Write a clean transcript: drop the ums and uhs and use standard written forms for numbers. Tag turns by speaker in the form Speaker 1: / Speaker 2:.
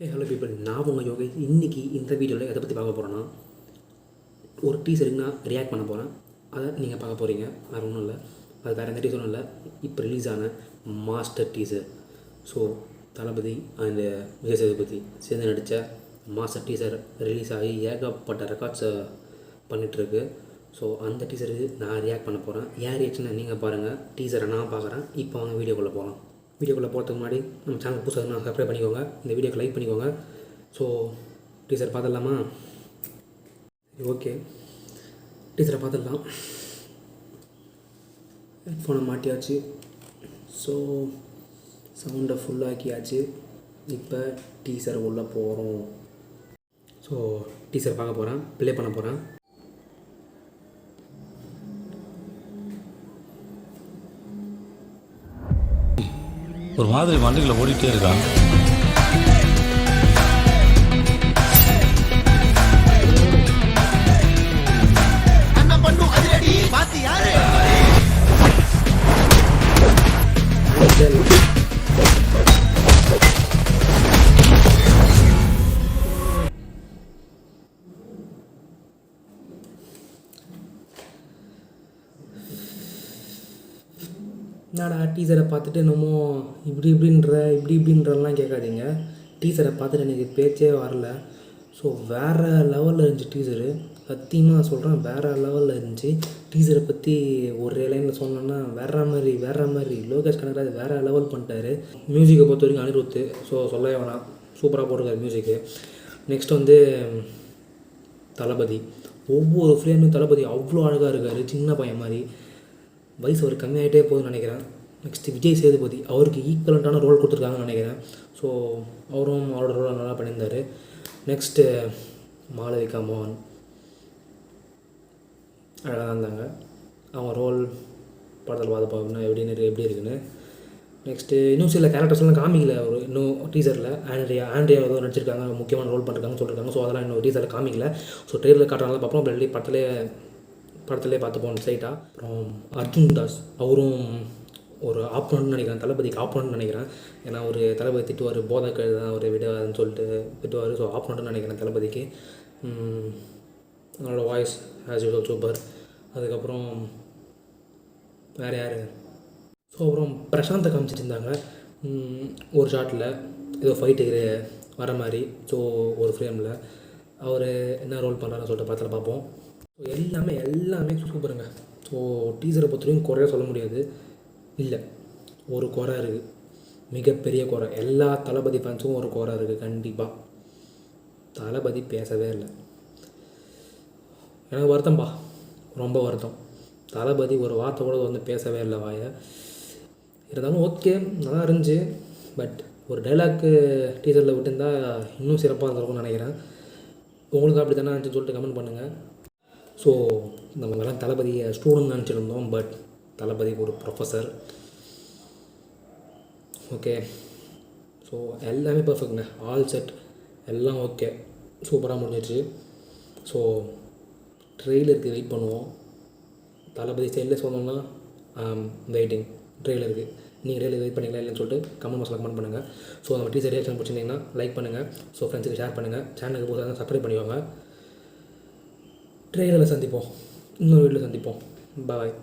Speaker 1: Hello people, நான் உங்கள் யோகேஷ். இன்றைக்கி இந்த வீடியோவில் எதை பற்றி பார்க்க போகிறேன்னா, ஒரு டீசருக்கு நான் ரியாக்ட் பண்ண போகிறேன். அதை நீங்கள் பார்க்க போகிறீங்க. வேறு ஒன்றும் இல்லை, அது வேறு எந்த டீசரும் இல்லை. இப்போ ரிலீஸ் ஆன master teaser. So Thalapathy and Vijay Sethupathi சேர்ந்து நடித்த மாஸ்டர் டீசர் ரிலீஸ் ஆகி ஏகப்பட்ட ரெக்கார்ட்ஸை பண்ணிகிட்ருக்கு. ஸோ அந்த டீசருக்கு நான் ரியாக்ட் பண்ண போகிறேன். ஏன் ரியாக்ஷனை நீங்கள் பாருங்கள், டீசரை நான் பார்க்குறேன். இப்போ அவங்க வீடியோக்குள்ளே போகலாம். வீடியோக்குள்ளே போகிறதுக்கு முன்னாடி நம்ம சேனல் புதுசாக நான் சப்ஸ்கிரைப் பண்ணிக்கோங்க, இந்த வீடியோக்கு லைக் பண்ணிக்கோங்க. ஸோ டீசர் பார்த்துடலாமா? ஓகே, டீசரை பார்த்துடலாம். ஹெட்ஃபோனை மாட்டியாச்சு. ஸோ சவுண்டை ஃபுல்லாக்கியாச்சு. இப்போ டீசர் உள்ளே போகிறோம். ஸோ டீசர் பார்க்க போகிறேன், ப்ளே பண்ண போகிறேன்.
Speaker 2: ஒரு மாதிரி வண்டிகளை ஓடிட்டே இருக்கான்.
Speaker 1: என்னடா டீசரை பார்த்துட்டு என்னமோ இப்படின்றலாம் கேட்காதீங்க. டீசரை பார்த்துட்டு எனக்கு பேச்சே வரல. ஸோ வேறு லெவலில் இருந்துச்சு டீசரு. சத்தியமாக சொல்கிறேன், வேறு லெவலில் இருந்துச்சு. டீசரை பற்றி ஒரு லைனில் சொன்னோன்னா வேறு மாதிரி லோகேஷ் கனகராஜ் வேறு லெவல் பண்ணிட்டாரு. மியூசிக்கை பொறுத்த வரைக்கும் அனிருத்து. ஸோ சொல்லவே வேணாம், சூப்பராக போட்டிருக்காரு மியூசிக்கு. நெக்ஸ்ட் வந்து தளபதி. ஒவ்வொரு ஃப்ரேமும் தளபதி அவ்வளோ அழகாக இருக்கார். சின்ன பையன் மாதிரி. வயசு அவர் கம்மியாகிட்டே போகுதுன்னு நினைக்கிறேன். நெக்ஸ்ட்டு விஜய் சேதுபதி, அவருக்கு ஈக்குவலண்ட்டான ரோல் கொடுத்துருக்காங்கன்னு நினைக்கிறேன். ஸோ அவரும் அவரோட ரோலை நல்லா பண்ணியிருந்தார். நெக்ஸ்ட்டு மாளவிகா மோகன் அழகாக இருந்தாங்க. அவங்க ரோல் படத்தில் பார்த்து பார்க்கணும் எப்படி இருக்குன்னு. நெக்ஸ்ட்டு இன்னும் சில கேரக்டர்ஸ்லாம் காமிக்கல. ஒரு இன்னும் டீசரில் ஆண்ட்ரியா ஏதோ நடிச்சிருக்காங்க, முக்கியமான ரோல் பண்ணிருக்காங்கன்னு சொல்லியிருக்காங்க. ஸோ அதெல்லாம் இன்னும் டீசரில் காமிக்கல. ஸோ ட்ரெயிலர் காட்டுறாங்க பார்ப்போம். அப்படி படத்துலேயே பார்த்து போகணும் சைட்டாக. அப்புறம் அர்ஜுன் தாஸ், அவரும் ஒரு ஆப்போனன்ட்னு நினைக்கிறேன், தளபதிக்கு ஆப்போனன்ட்னு நினைக்கிறேன். ஏன்னா ஒரு தளபதி திட்டுவார், போதைக்கழுது தான் ஒரு விடாதுன்னு சொல்லிட்டு திட்டுவார். ஸோ ஆப்போனன்ட்னு நினைக்கிறேன் தளபதிக்கு. அவனோட வாய்ஸ் ஆஸ் யூஸ்வல் சூப்பர். அதுக்கப்புறம் வேறு யார்? ஸோ அப்புறம் பிரசாந்தை காமிச்சிட்டு இருந்தாங்க ஒரு ஷாட்டில், ஏதோ ஃபைட்டு வர மாதிரி. ஸோ ஒரு ஃப்ரேமில் அவர் என்ன ரோல் பண்ணுறாருன்னு சொல்லிட்டு படத்தில் பார்ப்போம். எல்லாமே சூப்பருங்க. ஸோ டீசரை பொறுத்தவரைக்கும் குறைய சொல்ல முடியாது. இல்லை, ஒரு குறை இருக்குது, மிகப்பெரிய குறை. எல்லா தளபதி ஃபேன்ஸும் ஒரு குறை இருக்குது கண்டிப்பாக. தளபதி பேசவே இல்லை. எனக்கு வருத்தம்பா, ரொம்ப வருத்தம். தளபதி ஒரு வார்த்தை கூட வந்து பேசவே இல்லை வாயை. இருந்தாலும் ஓகே, நல்லா இருந்துச்சு. பட் ஒரு டைலாக்கு டீசரில் விட்டுருந்தா இன்னும் சிறப்பாக இருந்திருக்கும்னு நினைக்கிறேன். உங்களுக்கு அப்படி தானே இருந்துச்சுன்னு சொல்லிட்டு கமெண்ட் பண்ணுங்கள். ஸோ நம்மலாம் தளபதியை ஸ்டூடெண்ட் நினச்சிருந்தோம், பட் தளபதி ஒரு ப்ரொஃபஸர். ஓகே, ஸோ எல்லாமே பர்ஃபெக்ட்ங்க, ஆல் செட் எல்லாம் ஓகே, சூப்பராக முடிஞ்சிடுச்சு. ஸோ ட்ரெய்லருக்கு வெயிட் பண்ணுவோம். தளபதி ஸ்டைலில் சொன்னோம்னா வெயிட்டிங் ட்ரெய்லருக்கு. நீங்கள் ட்ரெய்லர் வெயிட் பண்ணிக்கலாம் இல்லைன்னு சொல்லிட்டு கமெண்ட் பாக்ஸில் கமெண்ட் பண்ணுங்கள். ஸோ நம்ம டீசர் ரியாக்ஷன் பிடிச்சிருந்தீங்கன்னா லைக் பண்ணுங்கள். ஸோ ஃப்ரெண்ட்ஸுக்கு ஷேர் பண்ணுங்கள். சேனலுக்கு புதுசாக சப்ஸ்கிரைப் பண்ணிக்கோங்க. ட்ரெயிலரில் சந்திப்போம், இன்னொரு வீட்டில் சந்திப்போம். பாய்.